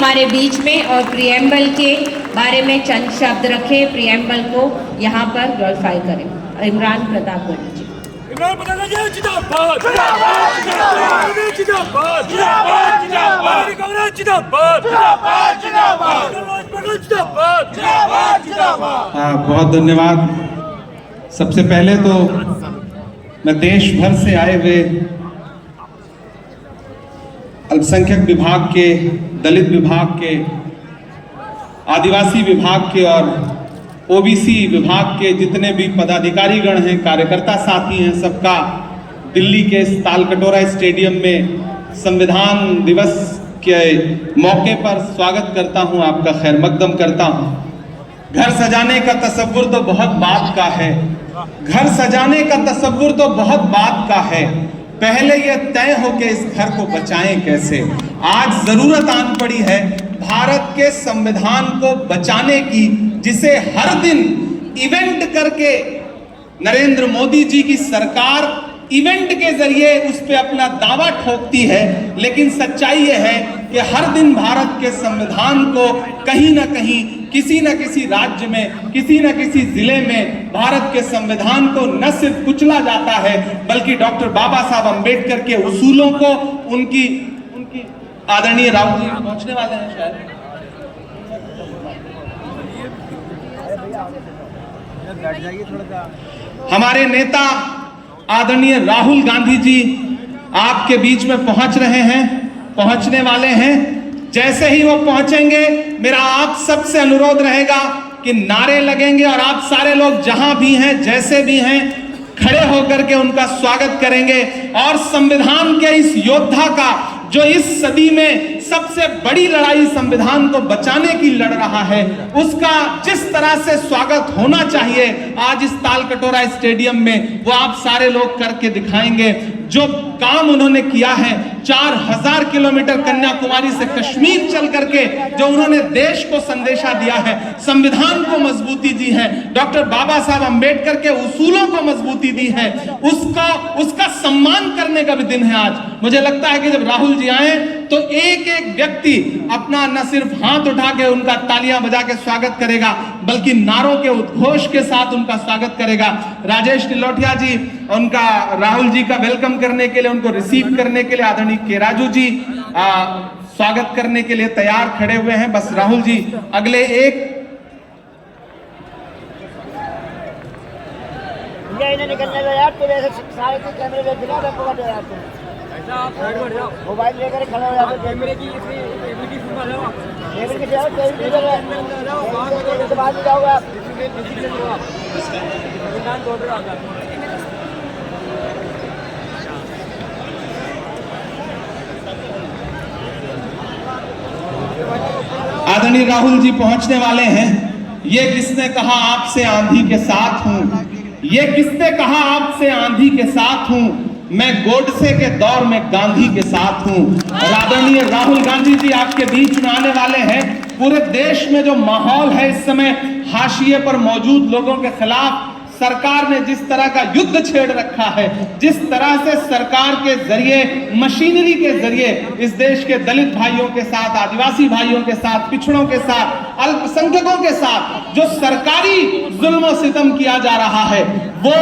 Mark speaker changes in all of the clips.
Speaker 1: हमारे बीच में और प्रियम्बल के बारे में चंद शब्द रखे, प्रियम्बल को यहाँ पर ग्लोरीफाई करें। इमरान प्रताप गढ़ी जी।
Speaker 2: इमरान प्रताप गढ़ी जिंदाबाद, जिंदाबाद, जिंदाबाद, जिंदाबाद, जिंदाबाद, जिंदाबाद, कांग्रेस जिंदाबाद, जिंदाबाद, जिंदाबाद, जिंदाबाद, जिंदाबाद, जिंदाबाद।
Speaker 3: बहुत धन्यवाद। सबसे पहले तो मैं देश भर से आए हुए अल्पसंख्यक विभाग के, दलित विभाग के, आदिवासी विभाग के और ओबीसी विभाग के जितने भी पदाधिकारीगण हैं, कार्यकर्ता साथी हैं, सबका दिल्ली के तालकटोरा स्टेडियम में संविधान दिवस के मौके पर स्वागत करता हूं, आपका खैर मकदम करता हूं। घर सजाने का तसव्वुर तो बहुत बात का है, घर सजाने का तसव्वुर तो बहुत बात का है, पहले यह तय हो कि इस घर को बचाएं कैसे। आज जरूरत आन पड़ी है भारत के संविधान को बचाने की, जिसे हर दिन इवेंट करके नरेंद्र मोदी जी की सरकार इवेंट के जरिए उस पे अपना दावा ठोकती है, लेकिन सच्चाई यह है कि हर दिन भारत के संविधान को कहीं ना कहीं, किसी न किसी राज्य में, किसी न किसी जिले में भारत के संविधान को न सिर्फ कुचला जाता है, बल्कि डॉक्टर बाबा साहब अंबेडकर के उसूलों को, उनकी आदरणीय राहुल जी पहुंचने वाले हैं शायद, हमारे नेता आदरणीय राहुल गांधी जी आपके बीच में पहुंच रहे हैं, पहुंचने वाले हैं। जैसे ही वो पहुंचेंगे, मेरा आप सबसे अनुरोध रहेगा कि नारे लगेंगे और आप सारे लोग जहां भी हैं, जैसे भी हैं, खड़े होकर के उनका स्वागत करेंगे और संविधान के इस योद्धा का, जो इस सदी में सबसे बड़ी लड़ाई संविधान को बचाने की लड़ रहा है, उसका जिस तरह से स्वागत होना चाहिए आज इस तालकटोरा स्टेडियम में, वो आप सारे लोग करके दिखाएंगे। जो काम उन्होंने किया है, 4000 किलोमीटर कन्याकुमारी से कश्मीर चल करके जो उन्होंने देश को संदेशा दिया है, संविधान को मजबूती दी है, डॉक्टर बाबा साहब अंबेडकर के उसूलों को मजबूती दी है, उसका सम्मान करने का भी दिन है आज। मुझे लगता है कि जब राहुल जी आए तो एक एक व्यक्ति अपना न सिर्फ हाथ उठा के उनका तालियां बजा के स्वागत करेगा, बल्कि नारों के उद्घोष के साथ उनका स्वागत करेगा। राजेश टिलोटिया जी, उनका राहुल जी का वेलकम करने के लिए, उनको रिसीव करने के लिए आदरणीय के राजू जी स्वागत करने के लिए तैयार खड़े हुए हैं। बस राहुल जी अगले एक
Speaker 4: निकलने दो यार, तुम ऐसे सारे कैमरे में बिना दो यार, मोबाइल लेकर खड़ा हो जाते, कैमरे की बाद में जाओगे आप।
Speaker 3: आदरणीय राहुल जी पहुंचने वाले हैं। ये किसने कहा आपसे आंधी के साथ हूं, ये किसने कहा आपसे आंधी के साथ हूं, मैं गोडसे के दौर में गांधी के साथ हूं। और आदरणीय राहुल गांधी जी आपके बीच में आने वाले हैं। पूरे देश में जो माहौल है इस समय, हाशिए पर मौजूद लोगों के खिलाफ सरकार ने जिस तरह का युद्ध छेड़ रखा है, जिस तरह से सरकार के जरिए, मशीनरी के जरिए इस देश के दलित भाइयों के साथ, आदिवासी भाइयों के साथ, पिछड़ों के साथ, अल्पसंख्यकों के साथ जो सरकारी जुल्म सितम किया जा रहा है, वो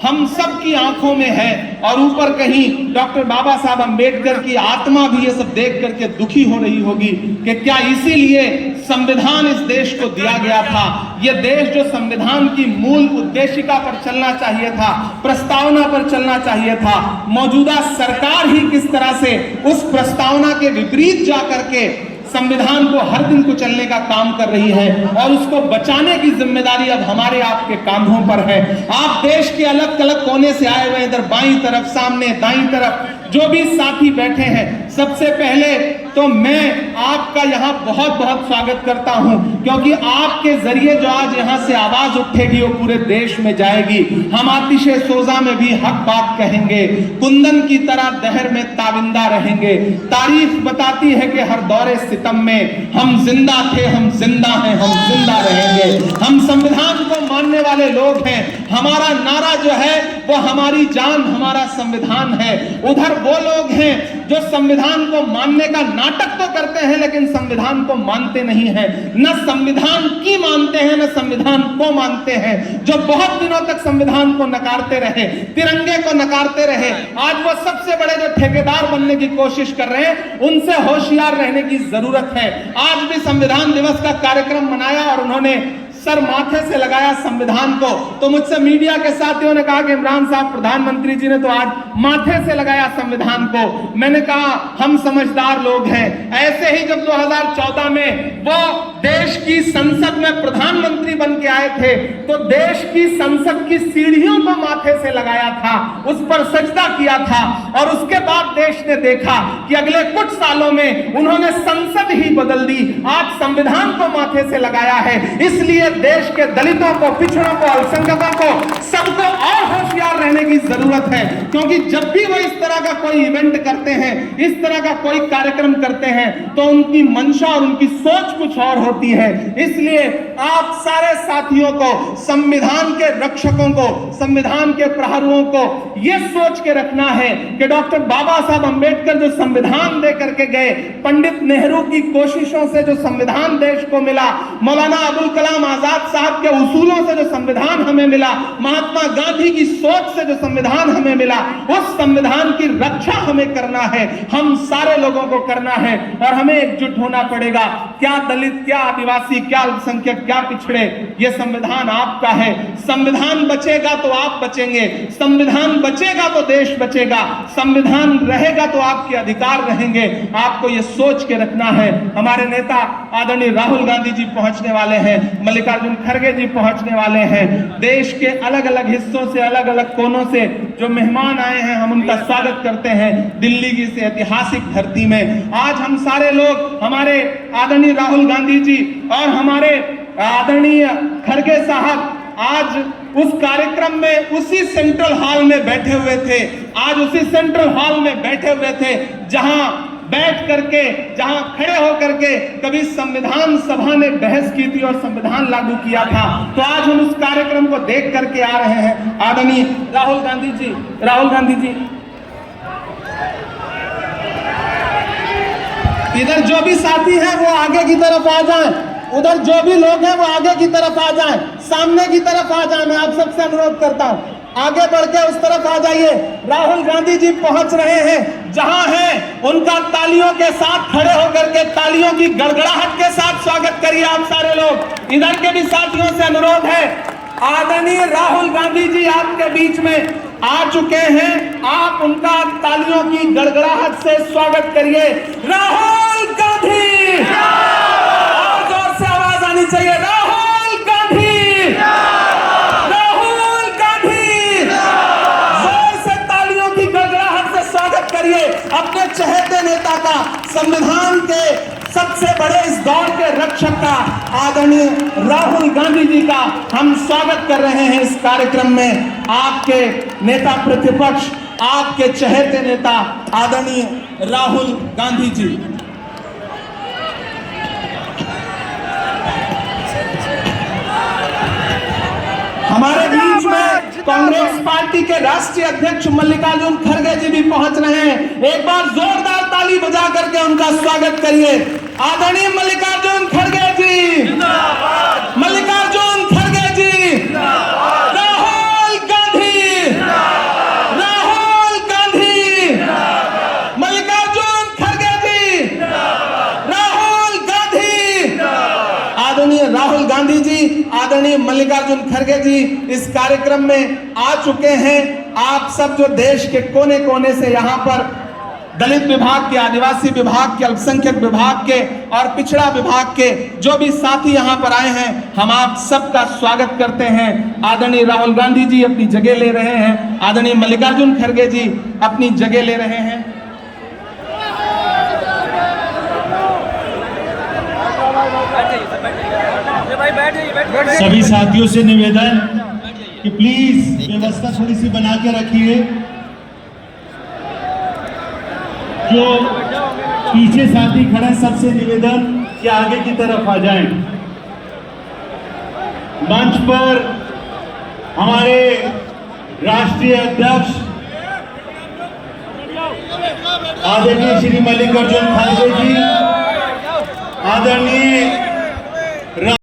Speaker 3: हम सब की आंखों में है। और ऊपर कहीं डॉक्टर बाबा साहब अंबेडकर की आत्मा भी ये सब देख करके दुखी हो रही होगी कि क्या इसीलिए संविधान इस देश को दिया गया था। ये देश जो संविधान की मूल उद्देशिका पर चलना चाहिए था, प्रस्तावना पर चलना चाहिए था, मौजूदा सरकार ही किस तरह से उस प्रस्तावना के विपरीत जा करके संविधान को हर दिन को चलने का काम कर रही है, और उसको बचाने की जिम्मेदारी अब हमारे आपके कांधों पर है। आप देश के अलग अलग कोने से आए हुए, इधर बाईं तरफ, सामने दाईं तरफ जो भी साथी बैठे हैं, सबसे पहले तो मैं आपका यहाँ बहुत बहुत स्वागत करता हूँ, क्योंकि आपके जरिए जो आज यहाँ से आवाज उठेगी वो पूरे देश में जाएगी। हम आतिशे सोजा में भी हक बात कहेंगे, कुंदन की तरह दहर में ताविंदा रहेंगे। तारीफ बताती है कि हर दौरे सितम में हम जिंदा थे, हम जिंदा हैं, हम जिंदा रहेंगे। हम संविधान को मानने वाले लोग हैं। हमारा नारा जो है वो हमारी जान, हमारा संविधान है। उधर वो लोग हैं जो संविधान को मानने का नाटक तो करते हैं लेकिन संविधान को मानते नहीं हैं, न संविधान की मानते हैं न संविधान को मानते हैं, जो बहुत दिनों तक संविधान को नकारते रहे, तिरंगे को नकारते रहे। आज वो सबसे बड़े जो ठेकेदार बनने की कोशिश कर रहे हैं, उनसे होशियार रहने की जरूरत है। आज भी संविधान दिवस का कार्यक्रम मनाया और उन्होंने सर माथे से लगाया संविधान को। तो मुझसे मीडिया के साथियों ने कहा कि इमरान साहब, प्रधानमंत्री जी ने तो आज माथे से लगाया संविधान को। मैंने कहा हम समझदार लोग हैं। ऐसे ही जब 2014 में वो देश की संसद में प्रधानमंत्री बन के आए थे तो देश की संसद की सीढ़ियों को माथे से लगाया था, उस पर सजदा किया था। और उसके बाद देश ने देखा कि अगले कुछ सालों में उन्होंने संसद ही बदल दी, आज संविधान को माथे से लगाया है। इसलिए देश के दलितों को, पिछड़ों को, अल्पसंख्यकों को, सबको और होशियार रहने की जरूरत है, क्योंकि जब भी वो इस तरह का कोई इवेंट करते हैं, इस तरह का कोई कार्यक्रम करते हैं तो उनकी मंशा और उनकी सोच कुछ और होती है। इसलिए आप सारे साथियों को, संविधान के रक्षकों को, संविधान के प्रहरुओं को यह सोच के रखना है कि डॉक्टर बाबा साहब अंबेडकर जो संविधान दे करके गए, पंडित नेहरू की कोशिशों से जो संविधान देश को मिला, मौलाना अबुल कलाम आजाद साहब के उसूलों से जो संविधान हमें मिला, महात्मा गांधी की सोच से जो संविधान हमें मिला, उस संविधान की रक्षा हमें करना है, हम सारे लोगों को करना है। और हमें एकजुट होना पड़ेगा। क्या दलित, क्या आदिवासी, क्या अल्पसंख्यक, क्या पिछड़े, ये संविधान आपका है। संविधान बचेगा तो आप बचेंगे, संविधान बचेगा तो देश बचेगा, संविधान रहेगा तो आपके अधिकार रहेंगे। आपको ये सोच के रखना है। हमारे नेता आदरणीय राहुल गांधी जी पहुंचने वाले हैं, मल्लिकार्जुन खड़गे जी पहुंचने वाले हैं। देश के अलग अलग हिस्सों से, अलग अलग कोनों से जो मेहमान आए हैं, हम उनका स्वागत करते हैं दिल्ली की इस ऐतिहासिक धरती में। आज हम सारे लोग, हमारे आदरणीय राहुल गांधी जी और हमारे आदरणीय खड़गे साहब आज उस कार्यक्रम में उसी सेंट्रल हॉल में बैठे हुए थे। आज उसी सेंट्रल हॉल में बैठे हुए थे जहां बैठ करके, जहां खड़े होकर के कभी संविधान सभा ने बहस की थी और संविधान लागू किया था। तो आज हम उस कार्यक्रम को देख करके आ रहे हैं। आदरणीय राहुल गांधी जी, इधर जो भी साथी हैं वो आगे की तरफ आ जाएं, उधर जो भी लोग हैं वो आगे की तरफ आ जाएं, सामने की तरफ आ जाएं। मैं आप सबसे अनुरोध करता हूं, आगे बढ़ के उस तरफ आ जाइए। राहुल गांधी जी पहुंच रहे हैं, जहां हैं उनका तालियों के साथ खड़े होकर के, तालियों की गड़गड़ाहट के साथ स्वागत करिए आप सारे लोग। इधर के भी साथियों से अनुरोध है, आदरणीय राहुल गांधी जी आपके बीच में आ चुके हैं, आप उनका तालियों की गड़गड़ाहट से स्वागत करिए। राहुल गांधी, और जोर से आवाज आनी चाहिए, राहुल गांधी, राहुल गांधी। जोर से तालियों की गड़गड़ाहट से स्वागत करिए अपने चहेते नेता का, संविधान के सबसे बड़े इस दौर के रक्षक का, आदरणीय राहुल गांधी जी का हम स्वागत कर रहे हैं इस कार्यक्रम में। आपके नेता प्रतिपक्ष, आपके चहेते नेता आदरणीय राहुल गांधी जी। हमारे बीच में कांग्रेस पार्टी के राष्ट्रीय अध्यक्ष मल्लिकार्जुन खड़गे जी भी पहुंच रहे हैं। एक बार जोरदार ताली बजा करके उनका स्वागत करिए। आदरणीय मल्लिकार्जुन खड़गे जी, मल्लिकार्जुन खड़गे जी, राहुल गांधी, राहुल गांधी, मल्लिकार्जुन खड़गे जी, राहुल गांधी। आदरणीय राहुल गांधी जी, आदरणीय मल्लिकार्जुन खड़गे जी इस कार्यक्रम में आ चुके हैं। आप सब जो देश के कोने कोने से यहाँ पर दलित विभाग के, आदिवासी विभाग के, अल्पसंख्यक विभाग के और पिछड़ा विभाग के जो भी साथी यहाँ पर आए हैं, हम आप सबका स्वागत करते हैं। आदरणीय राहुल गांधी जी अपनी जगह ले रहे हैं, आदरणीय मल्लिकार्जुन खड़गे जी अपनी जगह ले रहे हैं।
Speaker 5: सभी साथियों से निवेदन कि प्लीज व्यवस्था थोड़ी सी बना के रखिए। जो पीछे साथी खड़े हैं सबसे निवेदन कि आगे की तरफ आ जाएं। मंच पर हमारे राष्ट्रीय अध्यक्ष आदरणीय श्री मल्लिकार्जुन खड़गे जी, आदरणीय